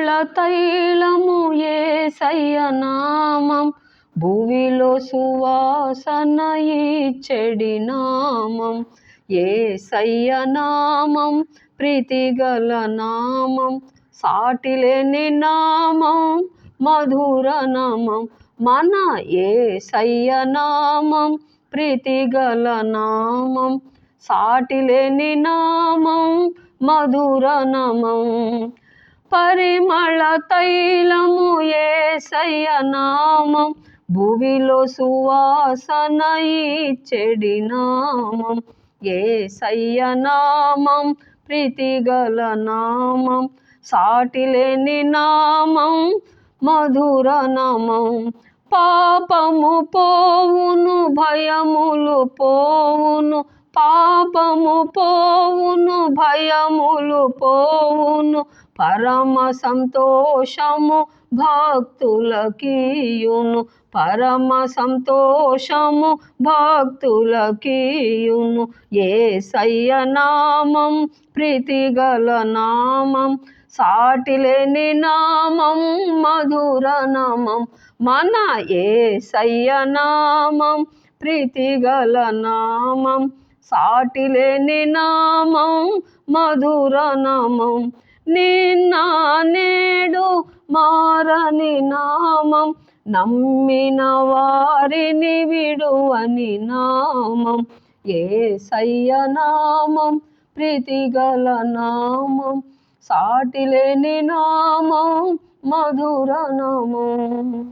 పరిమళ తైలము యేసయ్య నామం, భువిలో సువాసన ఇచ్చెడి నామం. యేసయ్య నామం ప్రీతిగల నామం, సాటిలేని నామం, మధుర నామం. మన యేసయ్య నామం ప్రీతిగల నామం, సాటిలేని నామం, మధుర నామం. పరిమళ తైలము యేసయ్య నామం, భువిలో సువాసన ఇచ్చెడి నామం. యేసయ్య నామం ప్రీతిగల నామం, సాటిలేని నామం, మధుర నామం. పాపము పోవును, భయములు పోవును, పాపము పోవును, భయములు పోవును, పరమ సంతోషము భక్తులకియును, పరమ సంతోషము భక్తులకియును. యేసయ్య నామం ప్రీతిగల నామం, సాటిలేని నామం, మధుర నామం. మన యేసయ్య నామం ప్రీతిగల నామం, సాటిలేని నామం, మధుర నామం. నిన్న నేడు మారని నామం, నమ్మిన వారిని విడువని నామం. యేసయ్య నామం ప్రీతిగల నామం, సాటిలేని నామం, మధుర నామం.